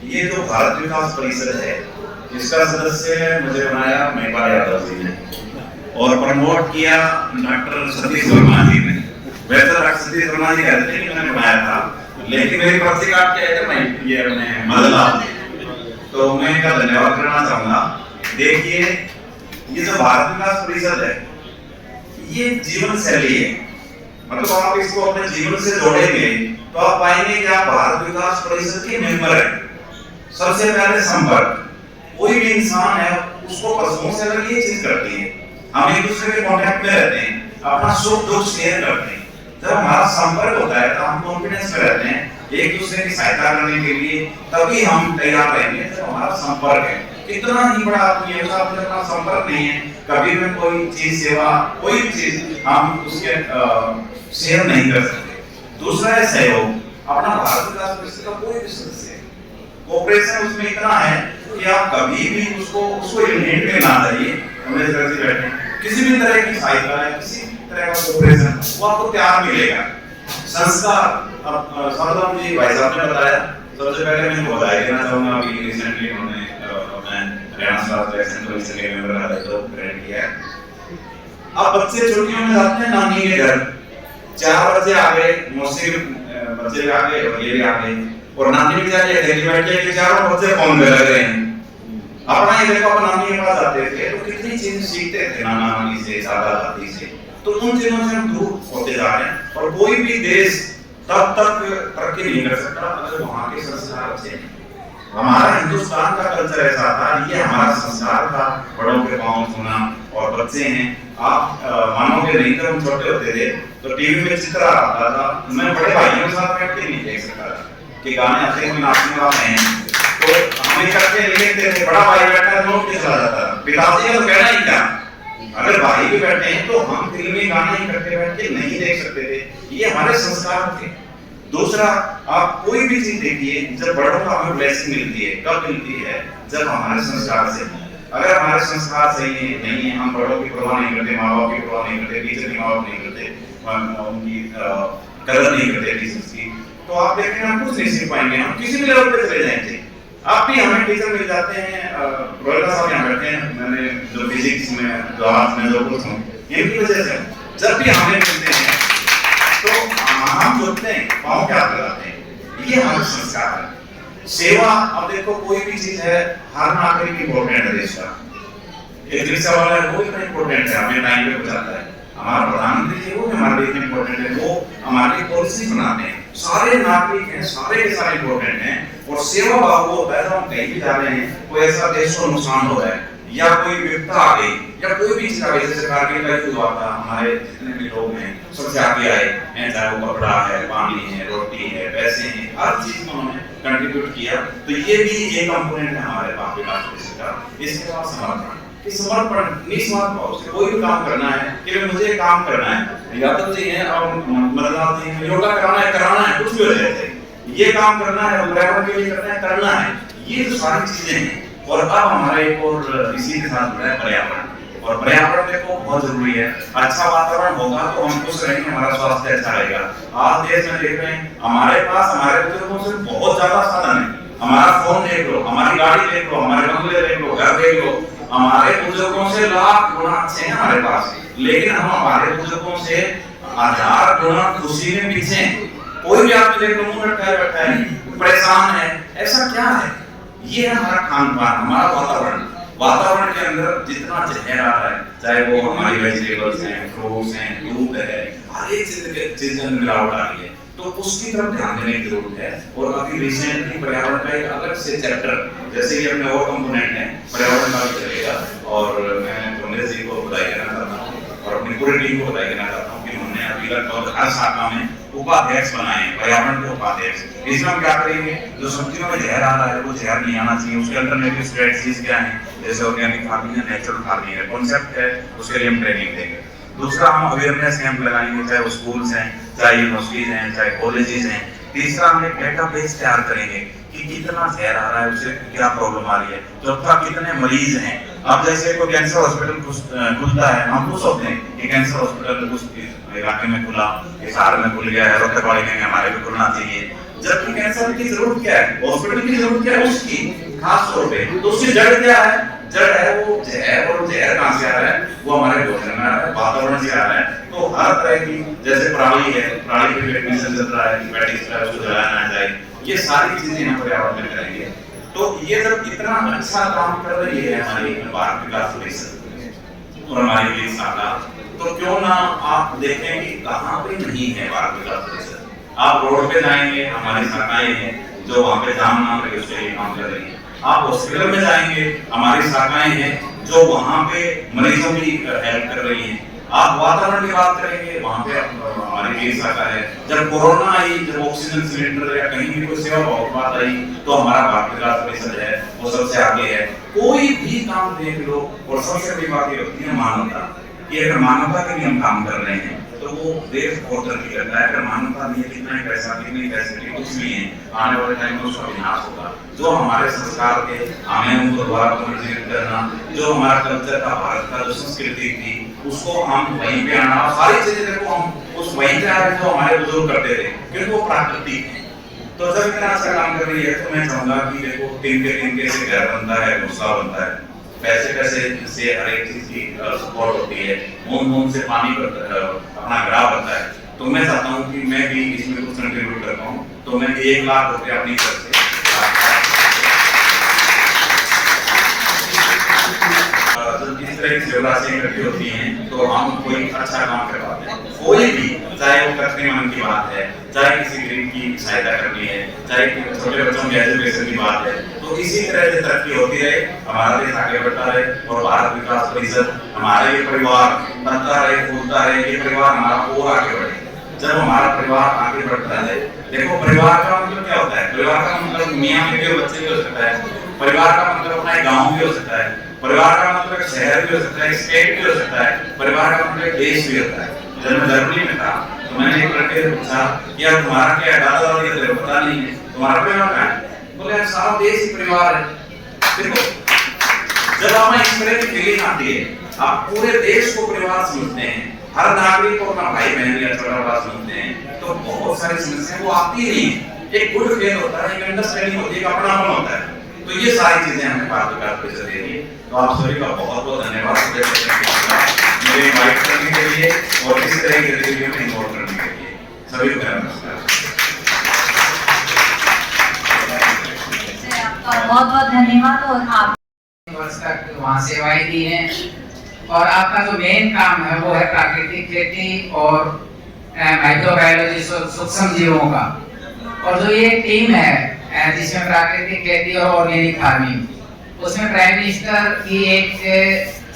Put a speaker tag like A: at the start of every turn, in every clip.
A: ये जो भारत विकास परिषद है, इसका सदस्य मुझे बनाया महिपाल यादव जी ने और प्रमोट किया डॉक्टर सतीश वर्मा जी ने। वैसे डॉक्टर सतीश वर्मा जी कहते थे कि मैंने बनाया था, लेकिन मेरी पर्ची काट के आए थे मैं ये अपने मदनलाल, तो मैं इनका धन्यवाद करना चाहूंगा। देखिए, ये जो भारत विकास परिषद है, ये जीवन शैली है। मतलब आप इसको अपने जीवन से जोड़ेंगे तो आप पाएंगे कि आप भारत विकास परिषद के मेंबर हैं। सबसे पहले संपर्क, कोई भी इंसान है उसको पशुओं से अलग ये चीज करती है, हम एक दूसरे के कांटेक्ट में रहते हैं, अपना सुख दुख शेयर करते हैं। जब हमारा संपर्क होता है तो हम कॉन्फिडेंस में रहते हैं एक दूसरे की सहायता करने के लिए, तभी हम तैयार रहेंगे जब हमारा संपर्क है। कितना ही बड़ा आदमी है, अपना संपर्क नहीं है, कभी भी कोई चीज सेवा कोई भी चीज हम उसके शेयर नहीं कर सकते। दूसरा है सहयोग। अपना भारत विकास परिषद का कोई भी सदस्य कोऑपरेशन उसमें इतना है कि आप कभी भी उसको हिंट में ना चाहिए, हमें बैठे किसी भी तरह की सहायता है, किसी तरह का कोऑपरेशन वो आपको प्यार मिलेगा। संस्कार, अब सरदार जी भाई साहब ने बताया, सबसे पहले मैं बधाई देना चाहूंगा अभी रिसेंटली उन्होंने हरियाणा स्वास्थ्य सेंट्रल से के मेंबर आए तो ग्रेड किया है। अब बच्चे छुट्टियों में जाते हैं नानी के घर, 4 बच्चे आ गए, मौसी बच्चे भी आ गए और ये भी आ गए, और नानी भी जाके अकेली बैठे के चारों बच्चे फोन में लग रहे हैं। अपना ही देखो, अपन नानी के पास जाते थे तो कितनी चीजें सीखते थे नाना नानी से, दादा दादी से, तो उन चीजों से हम दूर होते जा रहे हैं। और कोई भी देश तब तक तरक्की नहीं कर सकता अगर वहां के संस्कार अच्छे हैं। हमारा हिंदुस्तान का कल्चर ऐसा था, ये हमारा संस्कार था, बड़ों के पांव छूना। और बच्चे हैं, आप मानोगे नहीं, जब हम छोटे होते थे तो टीवी में चित्र आता था, मैं बड़े भाइयों के साथ बैठ के नहीं देख सकता था कि गाने आते हैं, नाचने वाले हैं, तो हम इकट्ठे देखते थे। बड़ा भाई बैठा है, नोट के चला जाता था, पिताजी का तो कहना ही क्या, अगर भाई भी बैठे हैं तो हम फिल्मी गाने इकट्ठे बैठ के नहीं देख सकते थे। ये हमारे संस्कार थे। दूसरा, आप कोई भी चीज देखिए, जब बड़ों का हमें ब्लेसिंग मिलती है, कब मिलती है, जब हमारे संस्कार से। अगर हमारे संस्कार सही नहीं है, हम बड़ों की परवाह नहीं करते, माँ बाप की परवाह नहीं करते, टीचर की माँ बाप नहीं करते, उनकी कदर नहीं करते टीचर्स की, तो आप देखें हम कुछ नहीं सीख पाएंगे। हम किसी भी लेवल पे चले जाएंगे। आप भी हमें टीचर मिल जाते हैं, रोहित साहब यहाँ बैठे हैं, मैंने जो फिजिक्स में जो आज में जो कुछ हूँ, इनकी वजह से जब भी हमें मिलते हैं तो हम सोचते हैं पाँव क्या लगाते हैं, ये हमारे संस्कार है। सेवा, अब देखो कोई भी चीज है, हर नागरिक इंपॉर्टेंट है देश का। एक रिक्शा वाला है, वो इतना इंपॉर्टेंट है, हमें टाइम पे पहुंचाता है। हमारा प्रधानमंत्री जी, वो हमारे लिए इंपॉर्टेंट है, वो हमारी पॉलिसी बनाते हैं। सारे नागरिक हैं, सारे के सारे इंपॉर्टेंट हैं। और सेवा भाव होता है, जब हम कहीं भी जा रहे हैं, कोई ऐसा देश को नुकसान हो रहा है या कोई विपदा आ गई या कोई भी चीज आ गई, जैसे कारगिल का युद्ध हुआ था, हमारे जितने भी लोग हैं सबसे आगे आए हैं, चाहे वो कपड़ा है, पानी है, रोटी है, पैसे हैं, हर चीज में उन्होंने कंट्रीब्यूट किया। तो ये भी एक कंपोनेंट है हमारे भारत विकास परिषद का। इसके बाद समर्पण, कि समर्पण निस्वार्थ भाव से कोई भी काम करना है कि मुझे काम करना है। यादव जी हैं और मदनलाल जी हैं, योगा कराना है, कुछ भी हो जाए, ये काम करना है, पर्यावरण के लिए करना है, करना है, ये जो सारी चीजें हैं। और अब हमारा एक और इसी के साथ जुड़ा है पर्यावरण। और पर्यावरण देखो बहुत जरूरी है। अच्छा वातावरण होगा तो हम खुश रहेंगे, हमारा स्वास्थ्य अच्छा रहेगा। आज देश में देख रहे हैं, हमारे पास हमारे बुजुर्गों से बहुत ज्यादा साधन है। हमारा फोन देख लो, हमारी गाड़ी देख लो, हमारे बंगले देख लो, घर देख लो, हमारे बुजुर्गों से लाख गुना अच्छे हैं हमारे पास। लेकिन हम हमारे बुजुर्गों से 1000 गुना खुशी में पीछे हैं। कोई भी आदमी देख लो, मुंह लटकाए बैठा है, परेशान है, ऐसा क्या है? ये है हमारा खान पान, हमारा वातावरण। वातावरण के अंदर जितना जहर आ रहा है, चाहे वो हमारी वेजिटेबल्स हैं, फ्रूट्स हैं, दूध है, हर एक चीज में मिलावट आ रही है, तो उसकी तरफ ध्यान देने की जरूरत है। और अभी रिसेंटली पर्यावरण का एक अलग से चैप्टर, जैसे कि अपने और कंपोनेंट है पर्यावरण का भी चलेगा। और मैं पंडित जी को बधाई देना चाहता हूँ और अपनी पूरी टीम को बधाई देना चाहता हूँ कि उन्होंने अभी लगभग हर शाखा में उपाध्यक्ष बनाए, पर्यावरण के उपाध्यक्ष। इसमें हम क्या करेंगे, जो सब्जियों में जहर आ रहा है वो जहर नहीं आना चाहिए, उसके अल्टरनेटिव स्ट्रेटजीज क्या है, जैसे ऑर्गेनिक फार्मिंग है, नेचुरल फार्मिंग है, कॉन्सेप्ट है, उसके लिए हम ट्रेनिंग देंगे। दूसरा, हम अवेयरनेस कैंप लगाएंगे, चाहे वो स्कूल्स हैं, चाहे यूनिवर्सिटीज हैं, चाहे कॉलेजेस हैं। तीसरा, हम एक डेटाबेस तैयार करेंगे कि कितना जहर आ रहा है, उससे क्या प्रॉब्लम आ रही है। चौथा, कितने मरीज हैं। अब जैसे कोई कैंसर हॉस्पिटल खुलता है, हम खुश होते हैं कि कैंसर हॉस्पिटल उस इलाके में खुला, इस शहर में खुल गया है, रोहतकवाड़ी में हमारे भी खुलना चाहिए। जबकि कैंसर की जरूरत क्या है, हॉस्पिटल की जरूरत क्या है उसकी खास तौर पे, तो उसकी जड़ क्या है, जड़ है वो जहर, और जहर कहाँ से आ रहा है, वो हमारे भोजन में आ रहा है, वातावरण से आ रहा है। तो हर तरह की, जैसे पराली है, पराली पे वेटमिशन चल रहा है, पैटिस है, उसको जलाना ना जाए, ये सारी चीजें हम पर्यावरण में करेंगे। तो ये जब इतना अच्छा काम कर रही है हमारी भारत विकास परिषद और हमारी ये शाखा, तो क्यों ना आप देखें कि कहाँ पे नहीं है भारत विकास परिषद। आप रोड पे जाएंगे, हमारी शाखाएं हैं जो वहाँ पे जाम नाम रहे उसके लिए काम कर रही है। आप हॉस्पिटल में जाएंगे, हमारी शाखाएं हैं जो वहाँ पे मरीजों की हेल्प कर रही हैं। आप वातावरण की बात करेंगे, वहाँ पे हमारी ये शाखा है। जब कोरोना आई, जब ऑक्सीजन सिलेंडर या कहीं भी कोई सेवा बहुत बात आई, तो हमारा भारत विकास परिषद है वो सबसे आगे है। कोई भी काम देख लो, और सबसे बड़ी बात ये होती है मानवता, कि अगर मानवता के लिए हम काम कर रहे हैं तो वो देश बहुत तरक्की करता है। अगर मानवता नहीं है, कितना ही पैसा, कितनी फैसिलिटी कुछ भी है, आने वाले टाइम में उसका विनाश होगा। जो हमारे संस्कार थे, हमें उनको दोबारा पुनर्जीवित करना, जो हमारा कल्चर का, भारत का जो संस्कृति थी, उसको हम वहीं पे आना, सारी चीजें देखो हम उस वहीं पे आ रहे जो हमारे बुजुर्ग करते थे, क्योंकि वो प्राकृतिक है। तो जब इतना अच्छा काम कर रही है, तो मैं चाहूंगा कि देखो तिनके से घर बनता है, घोंसला बनता है, पैसे पैसे से हर एक चीज की सपोर्ट होती है, मून से पानी अपना ग्राह बनता है। तो मैं चाहता हूँ कि मैं भी इसमें कुछ कंट्रीब्यूट कर पाऊँ, तो मैं 1 लाख रुपए अपनी तरफ से जब इस तरह की सेवाएं इकट्ठी होती हैं तो हम कोई अच्छा काम करवाते हैं। कोई भी, चाहे वो करने मन की बात है, चाहे किसी गरीब की सहायता करनी है, चाहे छोटे बच्चों की एजुकेशन की बात है, तो इसी तरह से तरक्की होती रहे, हमारा देश आगे बढ़ता रहे, और भारत विकास परिषद हमारा ये परिवार बनता रहे, फूलता रहे, ये परिवार हमारा और आगे बढ़े। जब हमारा परिवार आगे बढ़ता है, देखो परिवार का मतलब क्या होता है, परिवार का मतलब मियां बीवी और बच्चे भी हो सकता है, परिवार का मतलब अपना एक गाँव भी हो सकता है, परिवार का मतलब एक शहर भी हो सकता है, स्टेट भी हो सकता है, परिवार का मतलब देश भी होता है। जब मैं जर्मनी में था तो मैंने एक लड़के से पूछा कि यार तुम्हारा क्या दादा दादी का पता नहीं है, तुम्हारा परिवार कहाँ है? बोले सारा देश ही परिवार है। देखो जब हमें इस तरह की फीलिंग आती है, आप पूरे देश को परिवार समझते हैं, हर नागरिक को अपना भाई बहन या छोटा बड़ा समझते हैं, तो बहुत सारी समस्याएं वो आती ही नहीं है। एक गुड फेथ होता है, एक अंडरस्टैंडिंग होती है, एक अपनापन होता है। तो ये सारी चीजें हमें भारत विकास परिषद दे रही है। तो आप सभी का बहुत बहुत धन्यवाद मुझे इनवाइट करने के लिए और इस तरह की गतिविधियों में इन्वॉल्व करने के लिए। सभी को नमस्कार।
B: आपका बहुत बहुत धन्यवाद। और आप
C: वर्ष तक वहाँ सेवाएं दी हैं, और आपका जो मेन काम है वो है प्राकृतिक खेती और माइक्रोबायोलॉजी, सूक्ष्म जीवों का। और जो ये टीम है जिसमें प्राकृतिक खेती और ऑर्गेनिक फार्मिंग, उसमें प्राइम मिनिस्टर की एक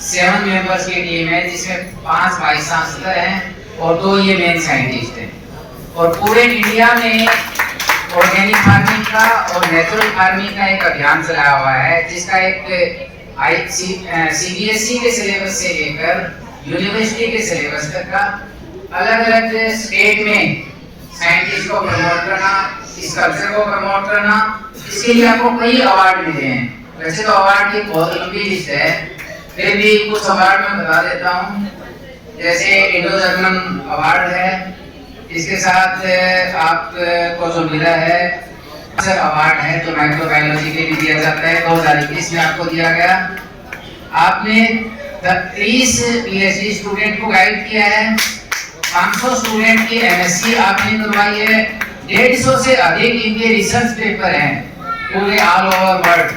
C: 7 मेंबर्स की टीम है, जिसमें 5 वाइस चांसलर हैं और 2 ये मेन साइंटिस्ट हैं। और पूरे इंडिया में ऑर्गेनिक फार्मिंग का और नेचुरल फार्मिंग का एक अभियान चलाया हुआ है, जिसका एक CBSE के सिलेबस से लेकर यूनिवर्सिटी के सिलेबस तक का अलग अलग स्टेट में साइंटिस्ट को प्रमोट करना, इस कल्चर को प्रमोट करना। इसके लिए आपको कई अवार्ड मिले हैं। वैसे तो अवार्ड की बहुत लंबी लिस्ट है, फिर भी कुछ अवार्ड मैं बता देता हूँ। जैसे इंडो जर्मन अवार्ड है, इसके साथ आपको जो मिला है सर अवार्ड है जो माइक्रोबायोलॉजी के लिए दिया जाता है, 2021 में आपको दिया गया। आपने 30 PhD स्टूडेंट को गाइड किया है, 500 स्टूडेंट की MSc आपने करवाई है, 150 से अधिक इनके रिसर्च पेपर हैं पूरे ऑल ओवर वर्ल्ड।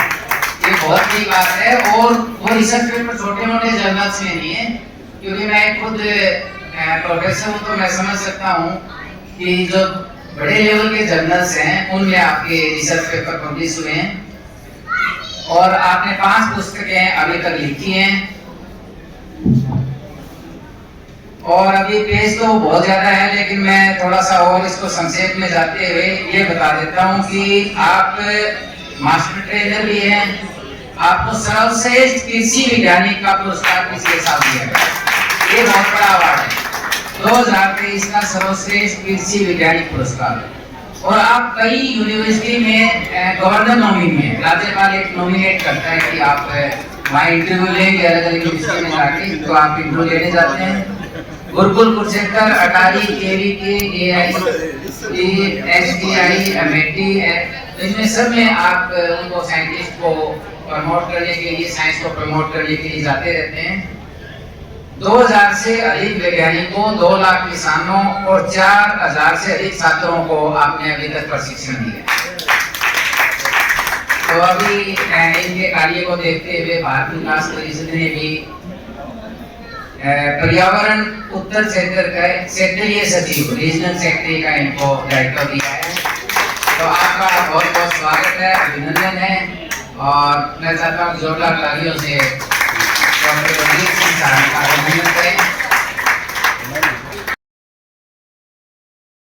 C: ये बहुत बड़ी बात है। और वो रिसर्च पेपर छोटे मोटे जर्नल्स में नहीं है, क्योंकि मैं खुद प्रोफेसर हूँ, तो मैं समझ सकता हूँ कि जो बड़े लेवल के जर्नल्स हैं उनमें आपके रिसर्च पेपर पब्लिश हुए हैं। और आपने 5 पुस्तकें अभी तक लिखी हैं, और अभी पेज तो बहुत ज्यादा है, लेकिन मैं थोड़ा सा और इसको संक्षेप में जाते हुए ये बता देता हूँ कि आप मास्टर ट्रेनर भी हैं। आपको सर्वश्रेष्ठ कृषि वैज्ञानिक का पुरस्कार पिछले साल दिया गया, ये बहुत बड़ा अवार्ड है, 2023 का सर्वश्रेष्ठ कृषि वैज्ञानिक पुरस्कार। और आप कई यूनिवर्सिटी में गवर्नर नॉमिनी हैं, राज्यपाल एक नॉमिनेट करता है कि आप वहाँ इंटरव्यू लेंगे अलग अलग यूनिवर्सिटी में जाके, तो आप इंटरव्यू लेने जाते हैं। गुरुकुल कुरुक्षेत्र, अटारी, KVK, AI STI, अमेठी है, इसमें सब में आप उनको साइंटिस्ट को प्रमोट करने के लिए, साइंस को प्रमोट करने के लिए जाते रहते हैं। 2000 से अधिक वैज्ञानिकों, 2 लाख किसानों और 4000 से अधिक छात्रों को आपने अभी तक प्रशिक्षण दिया। तो अभी इनके कार्य को देखते हुए भारत विकास परिषद ने भी पर्यावरण उत्तर क्षेत्र का क्षेत्रीय सचिव, रीजनल सेक्रेटरी का इनको दायित्व दिया है। तो आपका बहुत बहुत स्वागत है, अभिनंदन है। और मैं चाहता हूँ जोरदार तालियों से डॉक्टर रणजीत सिंह साहब का अभिनंदन करें।